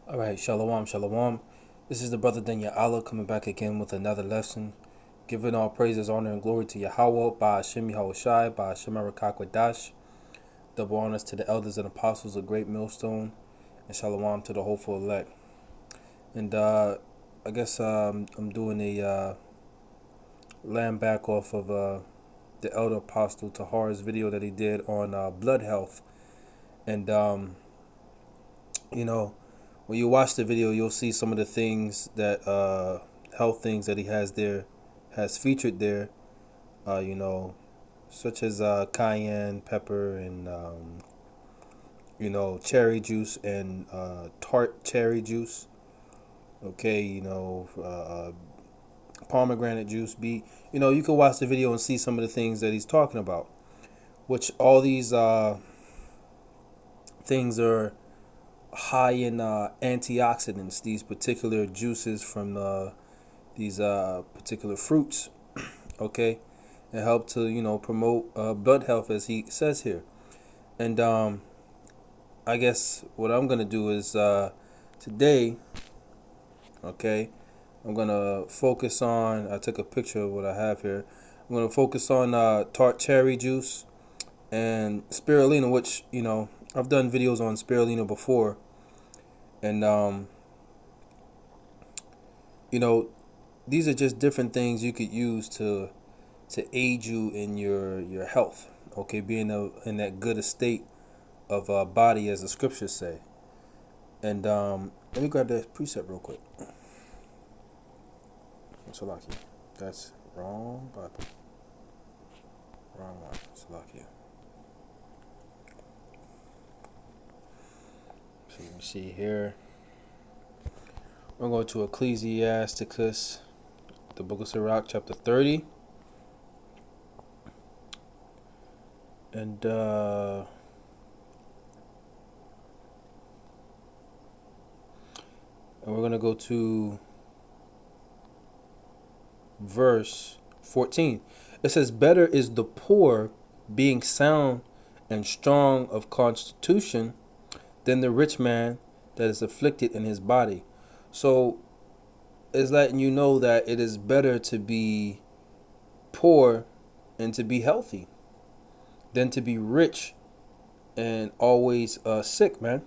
All right, shalom, shalom. This is the brother Daniel Allah coming back again with another lesson. Giving all praises, honor, and glory to Yahweh, by Hashem Yahushai, by Hashem Arakakwadash. Double honors to the elders and apostles of Great Millstone, and shalom to the hopeful elect. And I guess I'm doing a land back off of the elder apostle Tahar's video that he did on blood health. And, you know, when you watch the video, you'll see some of the things that health things that he has featured there. You know, such as cayenne pepper and cherry juice and tart cherry juice. Okay, pomegranate juice. You can watch the video and see some of the things that he's talking about. Which all these things are high in antioxidants. These particular juices from these particular fruits, okay, and help to promote blood health, as he says here. And I guess what I'm gonna do is today, okay, I'm gonna focus on. I took a picture of what I have here. I'm gonna focus on tart cherry juice and spirulina, which I've done videos on spirulina before, and you know these are just different things you could use to aid you in your health. Okay, being in that good estate of body, as the scriptures say. And let me grab that precept real quick. Salaki. That's wrong Bible. Wrong one. Salaki. So you can see here. We're going to Ecclesiasticus, the book of Sirach, chapter 30. And we're going to go to verse 14. It says, better is the poor being sound and strong of constitution than the rich man that is afflicted in his body. So it's letting you know that it is better to be poor and to be healthy than to be rich and always sick, man.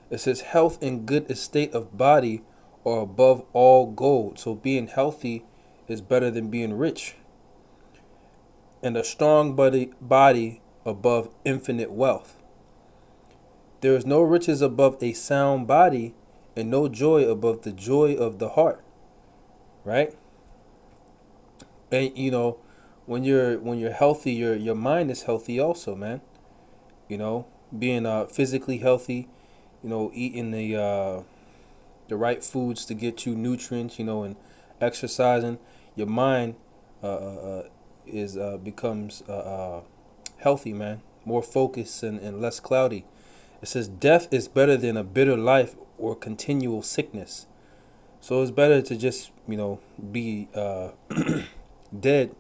It says health and good estate of body are above all gold. So being healthy is better than being rich. And a strong body above infinite wealth. There is no riches above a sound body, and no joy above the joy of the heart. Right? And when you're healthy, your mind is healthy also, man. Being physically healthy, eating the right foods to get you nutrients, and exercising, your mind is becomes healthy, man. More focused and less cloudy. It says death is better than a bitter life or continual sickness. So it's better to just be dead.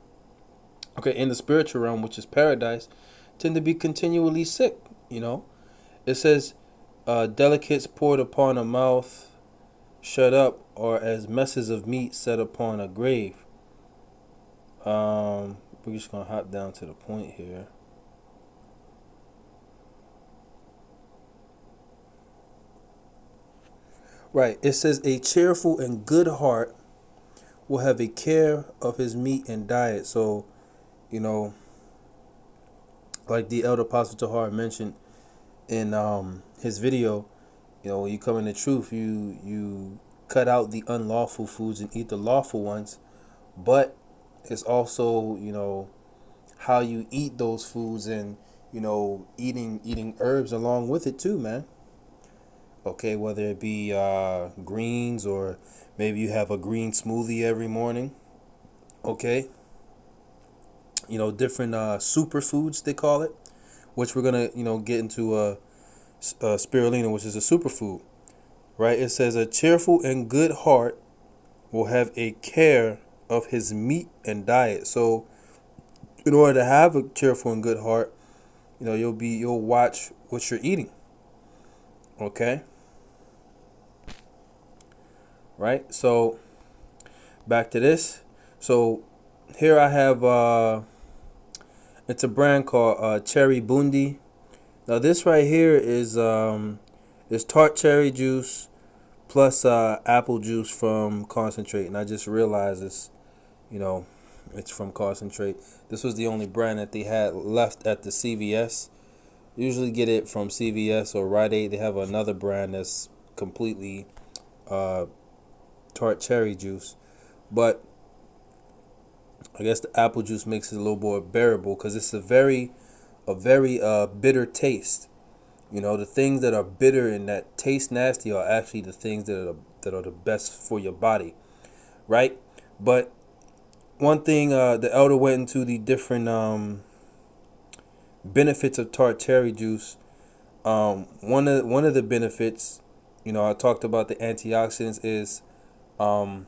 Okay, in the spiritual realm, which is paradise, tend to be continually sick. It says delicates poured upon a mouth shut up are as messes of meat set upon a grave. We're just gonna hop down to the point here. Right. It says a cheerful and good heart will have a care of his meat and diet. So, like the elder apostle Tahar mentioned in his video, when you come in the truth, you cut out the unlawful foods and eat the lawful ones. But it's also, how you eat those foods and, eating herbs along with it too, man. Okay, whether it be greens or maybe you have a green smoothie every morning. Okay. Different superfoods, they call it, which we're going to, get into spirulina, which is a superfood. Right? It says a cheerful and good heart will have a care of his meat and diet. So in order to have a cheerful and good heart, you'll watch what you're eating. Okay? right? So back to this. So here I have it's a brand called Cherry Bundi. Now this right here is tart cherry juice plus apple juice from concentrate, and I just realized this, you know, it's from concentrate. This was the only brand that they had left at the CVS. Usually get it from CVS or Rite Aid. They have another brand that's completely uh, tart cherry juice, but I guess the apple juice makes it a little more bearable because it's a very bitter taste. You know, the things that are bitter and that taste nasty are actually the things that are the best for your body, right? But one thing, the elder went into the different benefits of tart cherry juice. One of the benefits, you know, I talked about the antioxidants is um,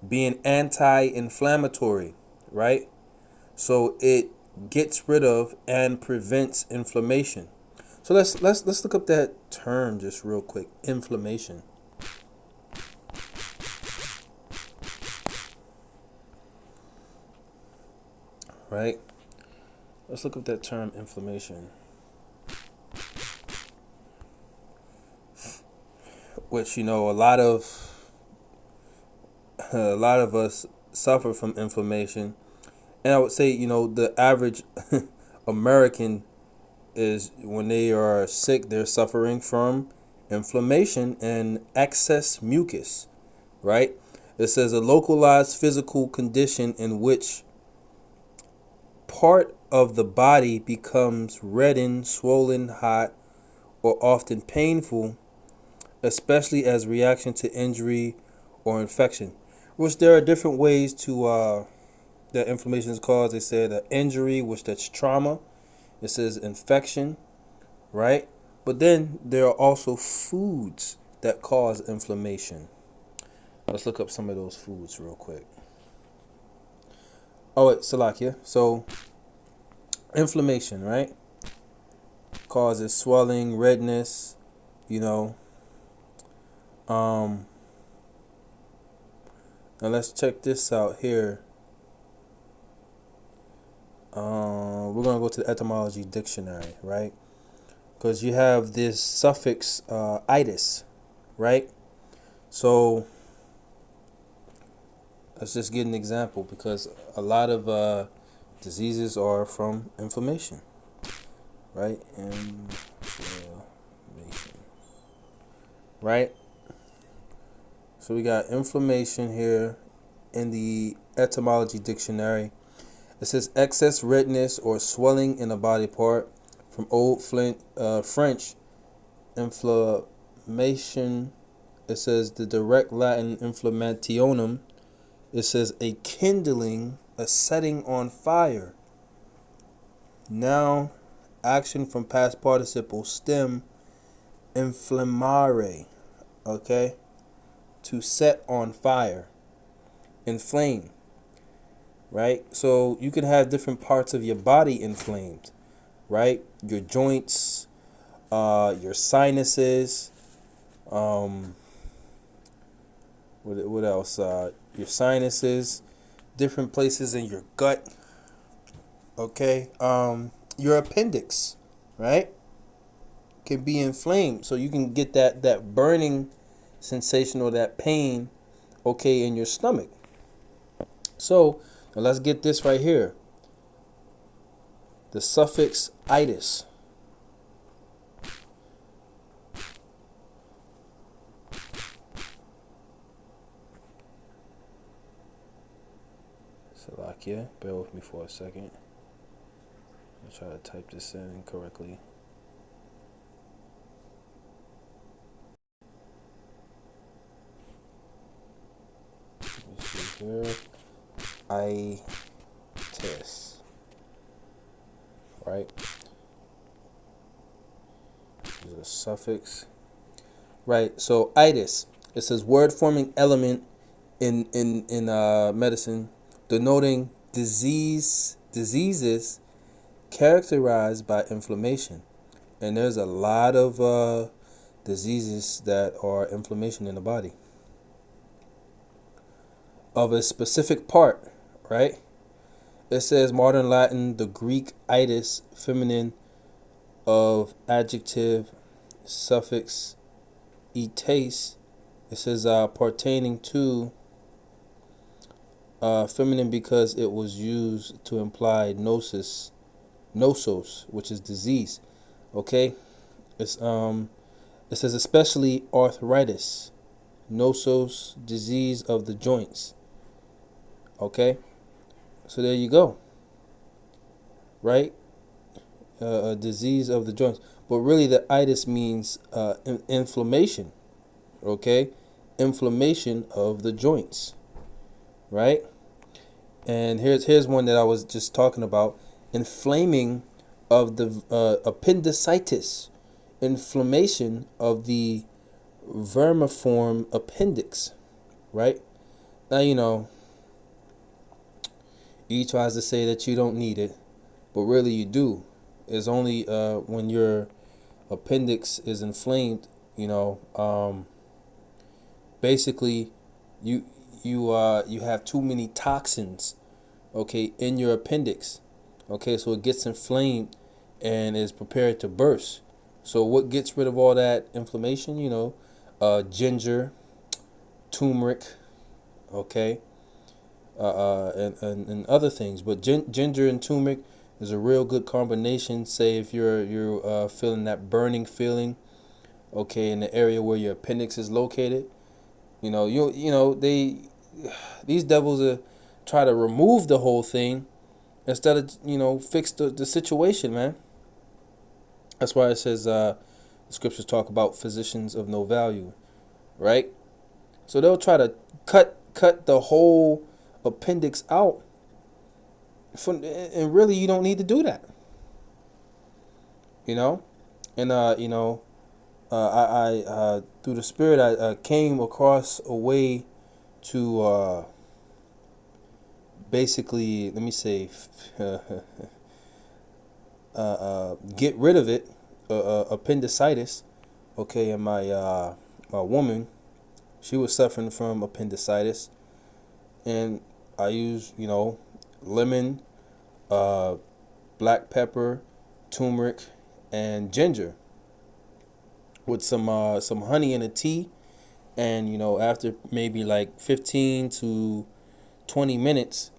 being anti-inflammatory, right? So it gets rid of and prevents inflammation. So let's look up that term just real quick. Inflammation, right? Let's look up that term inflammation, which you know a lot of us suffer from inflammation, and I would say you know the average American is when they are sick, they're suffering from inflammation and excess mucus, right? It says a localized physical condition in which part of the body becomes reddened, swollen, hot, or often painful, especially as reaction to injury or infection. Which there are different ways to that inflammation is caused. They said injury, which that's trauma. It says infection, right? But then there are also foods that cause inflammation. Let's look up some of those foods real quick. Oh, wait, Salakia. So, inflammation, right? Causes swelling, redness, you know. Um, Now let's check this out here. We're going to go to the etymology dictionary, right? Because you have this suffix itis, right? So let's just get an example because a lot of diseases are from inflammation, right? Inflammation, right? So we got inflammation here in the etymology dictionary. It says excess redness or swelling in a body part. From Old French, inflammation. It says the direct Latin inflammationum. It says a kindling, a setting on fire. Noun, action from past participle, stem, inflammare. Okay? To set on fire, inflame, right? So you can have different parts of your body inflamed, right? Your joints, your sinuses, what else? Your sinuses, different places in your gut, okay? Your appendix, right? Can be inflamed, so you can get that burning sensation or that pain, okay, in your stomach. So now let's get this right here. The suffix itis. Salakia, bear with me for a second. I'll try to type this in correctly. Let me see here. Itis. Right? There's a suffix. Right, so itis. It says word forming element in medicine denoting diseases characterized by inflammation. And there's a lot of diseases that are inflammation in the body. of a specific part, right? It says modern Latin, the Greek itis, feminine of adjective suffix ites. It says pertaining to feminine because it was used to imply nosos, which is disease. Okay, it's it says especially arthritis, nosos, disease of the joints. Okay, so there you go. Right, a disease of the joints, but really the itis means inflammation. Okay, inflammation of the joints. Right, and here's one that I was just talking about: inflaming of the appendicitis, inflammation of the vermiform appendix. Right, now he tries to say that you don't need it, but really you do. It's only when your appendix is inflamed, basically you have too many toxins, okay, in your appendix. Okay, so it gets inflamed and is prepared to burst. So what gets rid of all that inflammation? Ginger, turmeric, okay, and other things. But ginger and turmeric is a real good combination. Say if you're feeling that burning feeling, okay, in the area where your appendix is located. These devils try to remove the whole thing instead of fix the situation, man. That's why it says the scriptures talk about physicians of no value, right? So they'll try to cut the whole appendix out, and really you don't need to do that, and I through the Spirit I came across a way to basically, let me say, get rid of it, appendicitis. Okay, and my woman, she was suffering from appendicitis, and I used lemon, black pepper, turmeric, and ginger with some honey in a tea, and after maybe like 15 to 20 minutes,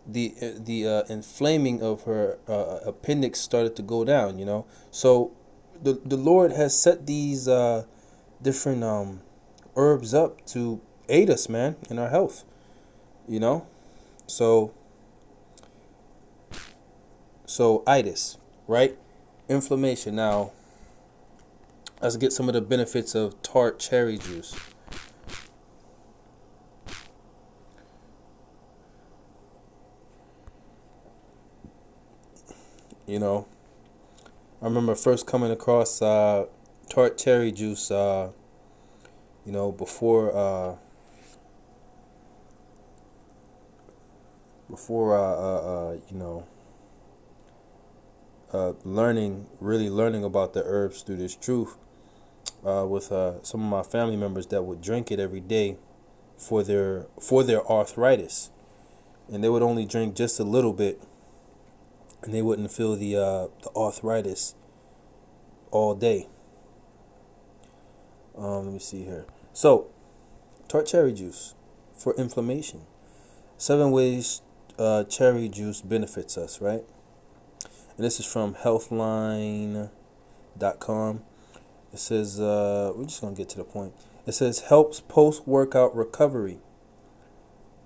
the inflaming of her appendix started to go down. So the Lord has set these different herbs up to aid us, man, in our health. So itis, right? Inflammation. Now let's get some of the benefits of tart cherry juice. I remember first coming across tart cherry juice, before really learning about the herbs through this truth, with some of my family members that would drink it every day for their arthritis, and they would only drink just a little bit, and they wouldn't feel the arthritis all day. Let me see here. So, tart cherry juice for inflammation. 7 ways cherry juice benefits us, right? And this is from healthline.com. It says, we're just going to get to the point. It says helps post-workout recovery,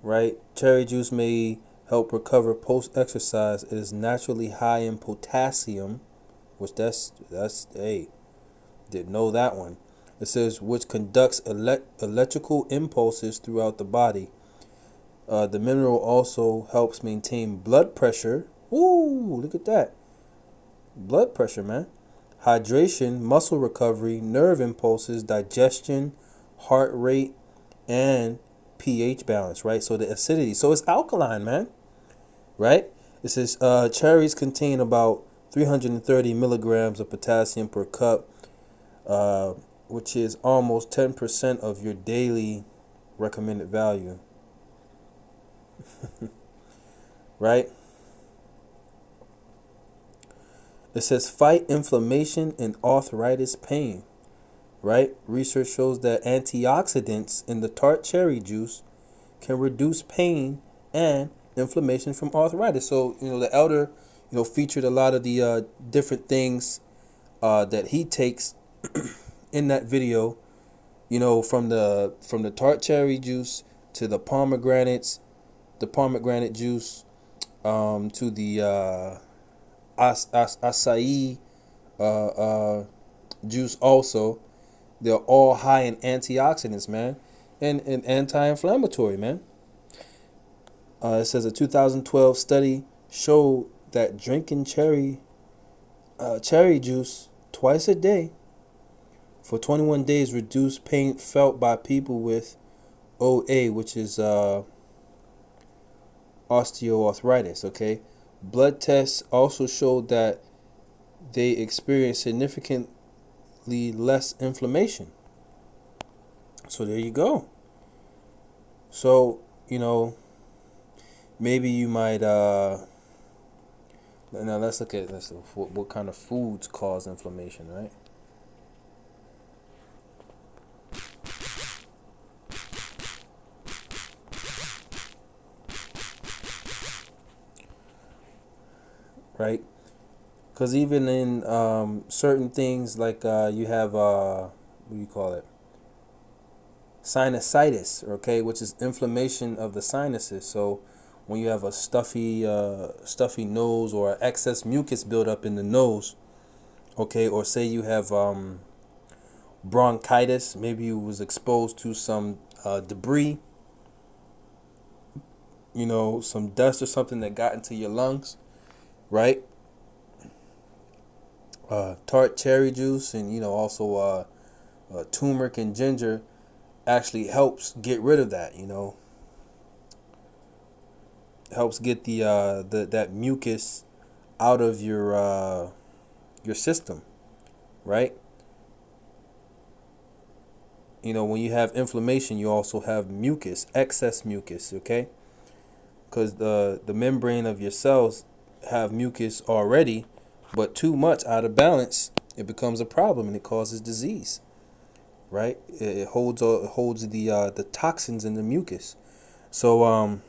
right? Cherry juice may help recover post-exercise. It is naturally high in potassium, which that's hey, didn't know that one. It says which conducts electrical impulses throughout the body. The mineral also helps maintain blood pressure. Ooh, look at that. Blood pressure, man. Hydration, muscle recovery, nerve impulses, digestion, heart rate, and pH balance, right? So the acidity. So it's alkaline, man. Right? It says cherries contain about 330 milligrams of potassium per cup, which is almost 10% of your daily recommended value. right? It says fight inflammation and arthritis pain, right? Research shows that antioxidants in the tart cherry juice can reduce pain and inflammation from arthritis. So, the elder, featured a lot of the different things that he takes in that video, from the tart cherry juice to the pomegranate juice, to the acai juice also. They're all high in antioxidants, man, and anti-inflammatory, man. It says a 2012 study showed that drinking cherry juice twice a day for 21 days reduced pain felt by people with OA, which is osteoarthritis. Okay, blood tests also showed that they experience significantly less inflammation. So there you go. So, maybe you might now let's look at what kind of foods cause inflammation, right? Right? Because even in certain things like you have what do you call it? Sinusitis, okay, which is inflammation of the sinuses. So when you have a stuffy nose or excess mucus buildup in the nose, okay, or say you have bronchitis, maybe you was exposed to some debris, some dust or something that got into your lungs, right? Tart cherry juice and also turmeric and ginger actually helps get rid of that. Helps get the that mucus out of your system, right? When you have inflammation, you also have mucus, excess mucus, okay? Because the membrane of your cells have mucus already, but too much out of balance, it becomes a problem and it causes disease, right? It holds the toxins in the mucus. So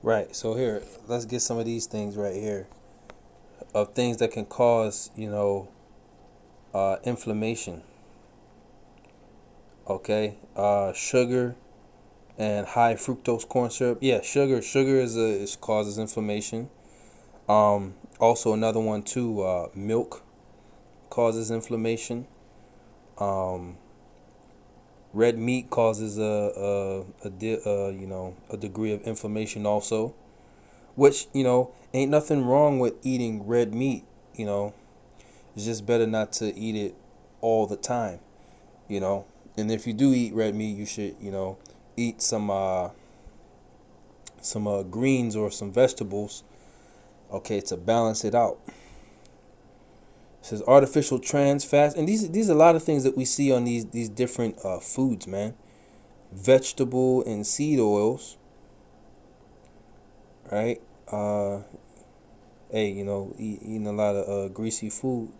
right. So here, let's get some of these things right here of things that can cause inflammation. Okay, sugar and high fructose corn syrup. Yeah, sugar is causes inflammation. Also another one too. Milk causes inflammation. Um, Red meat causes a degree of inflammation also, which ain't nothing wrong with eating red meat. It's just better not to eat it all the time. You know, and if you do eat red meat, you should eat some greens or some vegetables, okay, to balance it out. It says artificial trans fats, and these are a lot of things that we see on these different foods, man. Vegetable and seed oils, right? Hey, eating a lot of greasy food.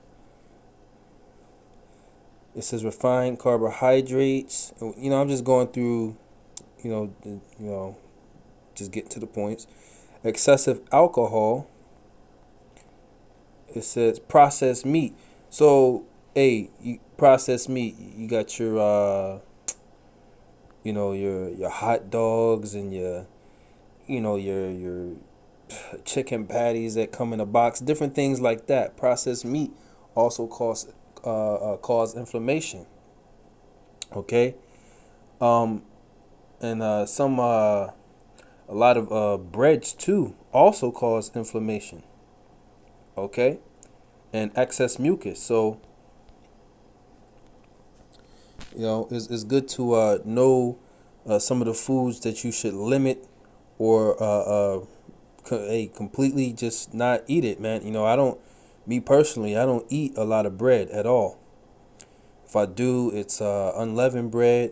It says refined carbohydrates. I'm just going through, just getting to the points. Excessive alcohol. It says processed meat. So, hey, processed meat. You got your hot dogs and your chicken patties that come in a box. Different things like that. Processed meat also cause inflammation. Okay. And a lot of breads too also cause inflammation. Okay, and excess mucus. So it's good to know some of the foods that you should limit or hey, completely just not eat it, man. I don't, me personally, I don't eat a lot of bread at all. If I do, it's unleavened bread,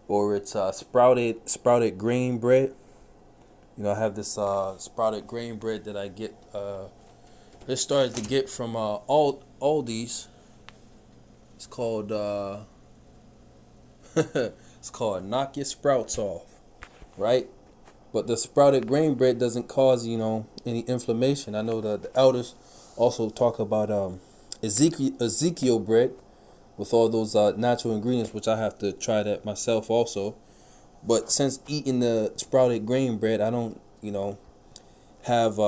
or it's sprouted grain bread. I have this sprouted grain bread that I get. It started to get from Aldi's. It's called it's called Knock Your Sprouts Off, right? But the sprouted grain bread doesn't cause any inflammation. I know that the elders also talk about Ezekiel bread with all those natural ingredients, which I have to try that myself also. But since eating the sprouted grain bread, I don't have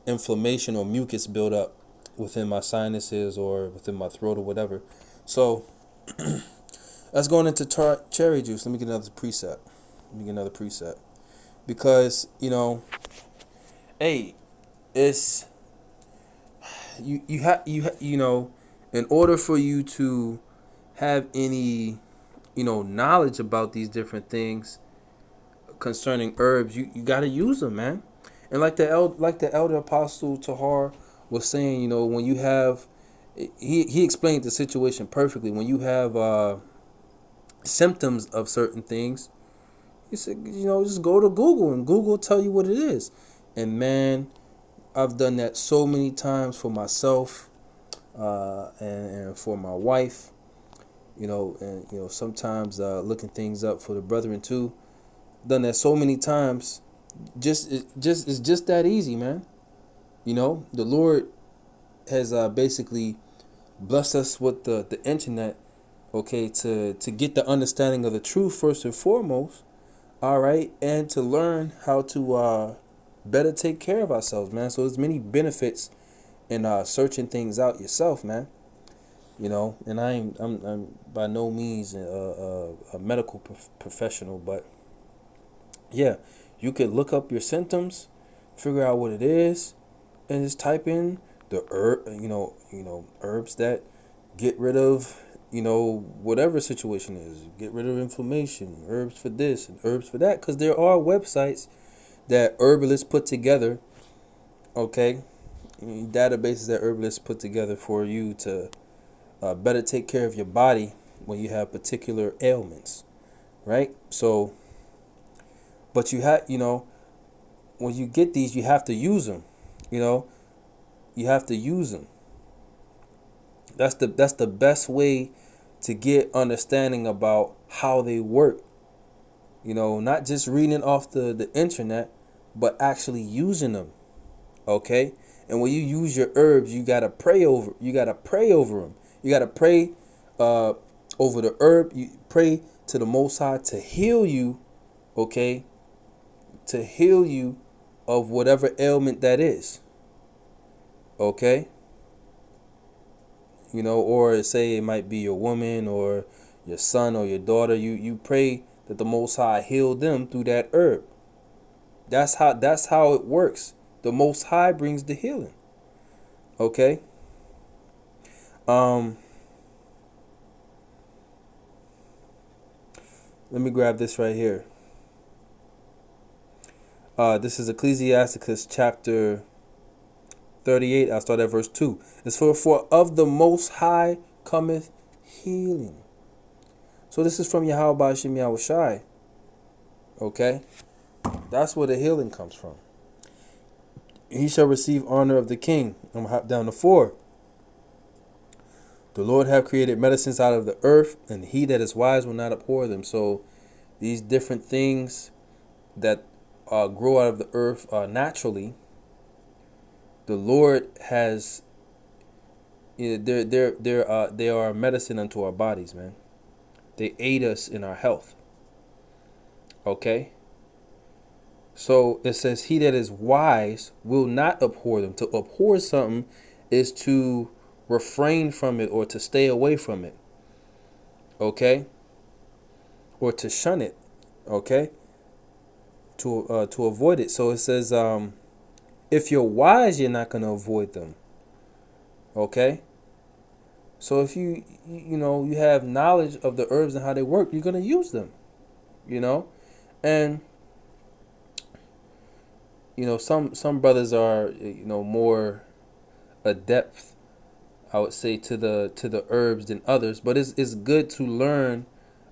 inflammation or mucus build up within my sinuses or within my throat or whatever. So let's go into tart cherry juice. Let me get another preset. Because hey, it's in order for you to have any knowledge about these different things concerning herbs, you got to use them, man. And like the elder apostle Tahar was saying, when you have, he explained the situation perfectly. When you have symptoms of certain things, he said, just go to Google and Google tell you what it is. And man, I've done that so many times for myself, and for my wife, and sometimes looking things up for the brethren too. Done that so many times. It's just that easy, man. The Lord has basically blessed us with the internet, okay, to get the understanding of the truth first and foremost, all right, and to learn how to better take care of ourselves, man. So there's many benefits in searching things out yourself, man. And I'm by no means a medical professional, but yeah, you could look up your symptoms, figure out what it is, and just type in the herbs that get rid of whatever situation is. Get rid of inflammation. Herbs for this and herbs for that, because there are websites that herbalists put together. Okay, databases that herbalists put together for you to better take care of your body when you have particular ailments, right? So, but you have, when you get these, you have to use them. You have to use them. That's the best way to get understanding about how they work. Not just reading off the internet, but actually using them. Okay? And when you use your herbs, you gotta pray over. You gotta pray over them. You gotta pray over the herb. You pray to the Most High to heal you. Okay? To heal you of whatever ailment that is. Okay? Or say it might be your woman or your son or your daughter. You pray that the Most High heal them through that herb. That's how it works. The Most High brings the healing. Okay? Let me grab this right here. This is Ecclesiasticus chapter 38. I'll start at verse 2. It's for of the Most High cometh healing. So this is from Yahweh Ba'ashem Yahushai. Okay? That's where the healing comes from. He shall receive honor of the king. I'm going to hop down to 4. The Lord have created medicines out of the earth, and he that is wise will not abhor them. So these different things that grow out of the earth naturally, the Lord has, they are medicine unto our bodies, man. They aid us in our health. Okay? So it says, he that is wise will not abhor them. To abhor something is to refrain from it or to stay away from it. Okay? Or to shun it. Okay? To avoid it. So it says, if you're wise, you're not going to avoid them. Okay? So if you have knowledge of the herbs and how they work, you're going to use them. And some brothers are more adept, I would say, to the herbs than others, but it's good to learn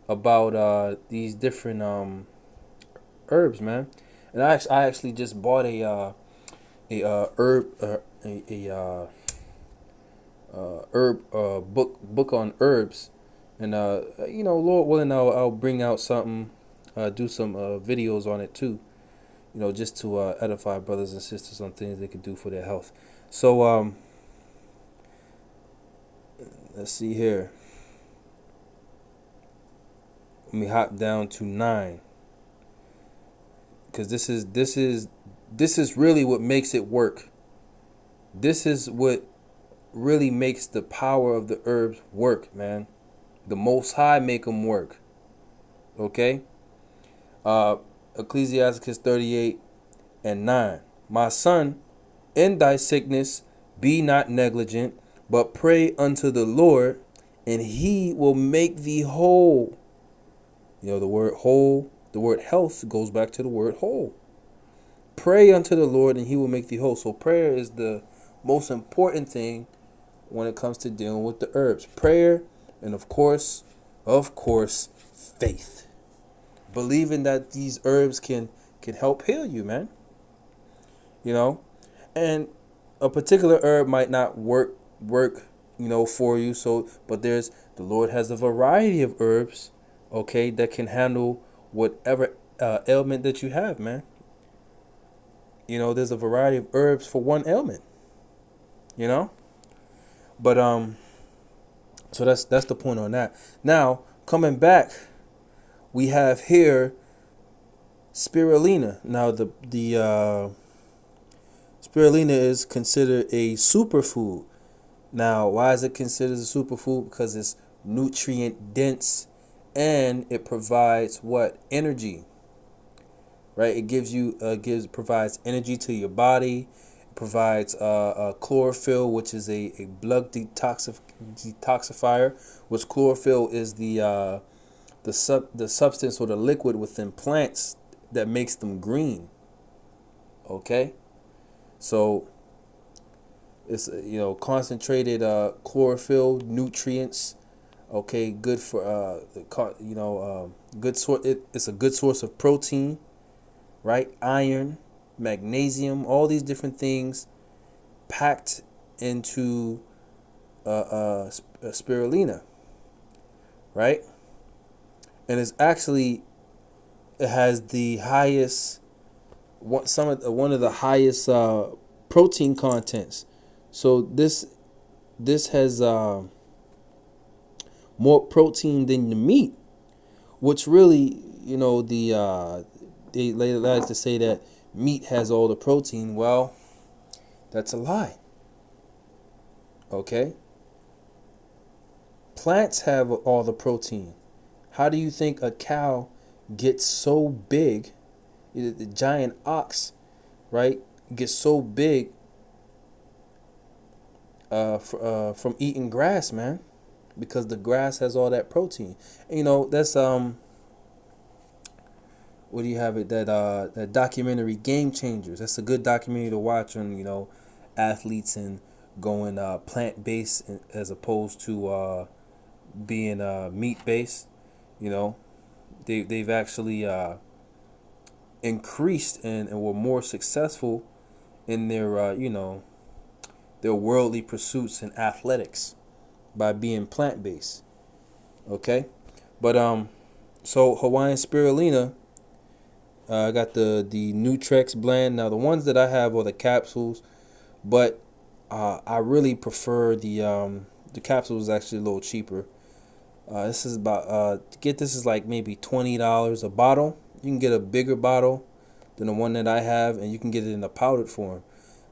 about these different herbs, man. And I actually just bought a herb a herb book on herbs, and Lord willing, I'll bring out something, do some videos on it too, just to edify brothers and sisters on things they can do for their health. So let's see here. Let me hop down to 9, because this is really what makes it work. This is what really makes the power of the herbs work, man. The Most High make them work. Okay. uh Ecclesiasticus 38:9. My son, in thy sickness be not negligent, but pray unto the Lord, and he will make thee whole. The word whole, the word health goes back to the word whole. Pray unto the Lord, and he will make thee whole. So prayer is the most important thing when it comes to dealing with the herbs. Prayer, and of course, faith. Believing that these herbs can help heal you, man. You know, and a particular herb might not work for you. So, but the Lord has a variety of herbs, okay, that can handle whatever ailment that you have, man. There's a variety of herbs for one ailment. You know, but so that's the point on that. Now coming back, we have here spirulina. Now the spirulina is considered a superfood. Now, why is it considered a superfood? Because it's nutrient dense, and it provides what? Energy. Right? It provides energy to your body. It provides chlorophyll, which is a blood detoxifier. Which chlorophyll is the substance or the liquid within plants that makes them green. Okay, so it's concentrated chlorophyll nutrients. Okay, good for good source. It's a good source of protein, right? Iron, magnesium, all these different things packed into spirulina, right? And it has the highest one of the highest protein contents. So this has more protein than the meat, which really, they like to say that meat has all the protein. Well, that's a lie. Okay? Plants have all the protein. How do you think a cow gets so big? The giant ox, right, gets so big from eating grass, man, because the grass has all that protein. And, that's what do you have it? That documentary Game Changers. That's a good documentary to watch on athletes and going plant based as opposed to being meat based. They've actually increased and were more successful in their worldly pursuits in athletics by being plant based. Okay, but so Hawaiian spirulina. I got the Nutrex blend. Now the ones that I have are the capsules, but I really prefer the capsules. Actually a little cheaper. This is about to get this is like maybe $20 a bottle. You can get a bigger bottle than the one that I have, and you can get it in a powdered form,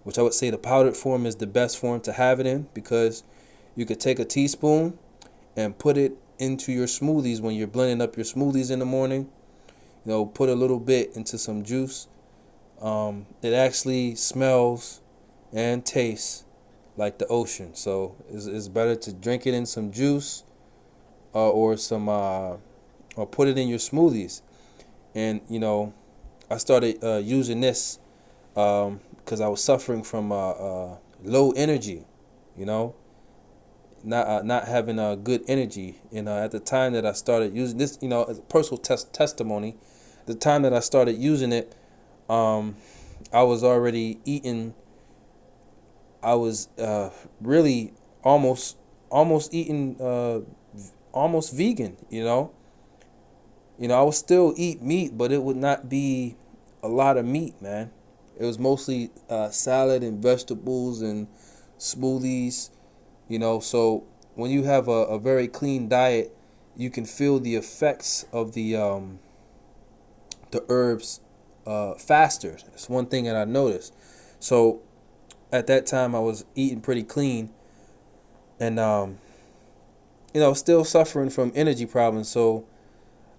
which I would say the powdered form is the best form to have it in, because you could take a teaspoon and put it into your smoothies when you're blending up your smoothies in the morning. Put a little bit into some juice. It actually smells and tastes like the ocean, so it's better to drink it in some juice or put it in your smoothies. And I started using this because I was suffering from low energy, you know, not having good energy. At the time that I started using this, as a personal testimony, the time that I started using it, I was already eating. I was really almost eating almost vegan. I would still eat meat, but it would not be a lot of meat, man. It was mostly salad and vegetables and smoothies. So when you have a very clean diet, you can feel the effects of the herbs faster. It's one thing that I noticed. So at that time, I was eating pretty clean, and still suffering from energy problems. So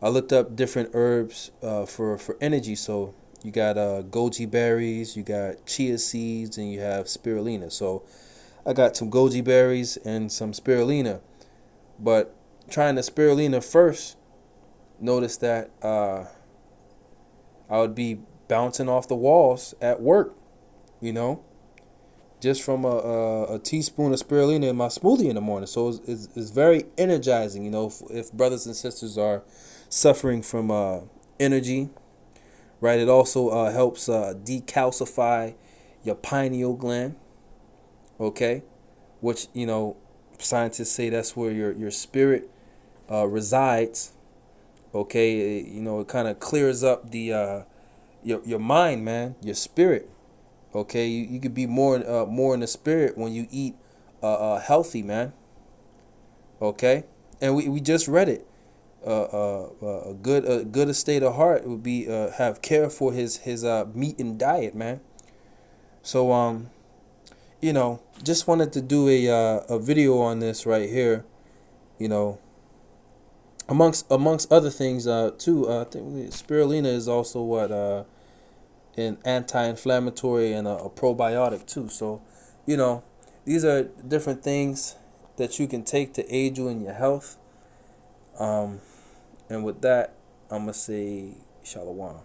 I looked up different herbs for energy. So you got goji berries, you got chia seeds, and you have spirulina. So I got some goji berries and some spirulina. But trying the spirulina first, noticed that I would be bouncing off the walls at work, you know, just from a teaspoon of spirulina in my smoothie in the morning. So it's very energizing, if brothers and sisters are suffering from energy, right? It also helps decalcify your pineal gland, okay? Which, scientists say that's where your spirit resides, okay? It kind of clears up the your mind, man, your spirit. Okay, you could be more in the spirit when you eat healthy, man. Okay, and we just read it. A good estate of heart would be have care for his meat and diet, man. So just wanted to do a video on this right here. You know, amongst other things too. I think spirulina is also what an anti-inflammatory and a probiotic too. So, you know, these are different things that you can take to aid you in your health. And with that, I'm gonna say shalom.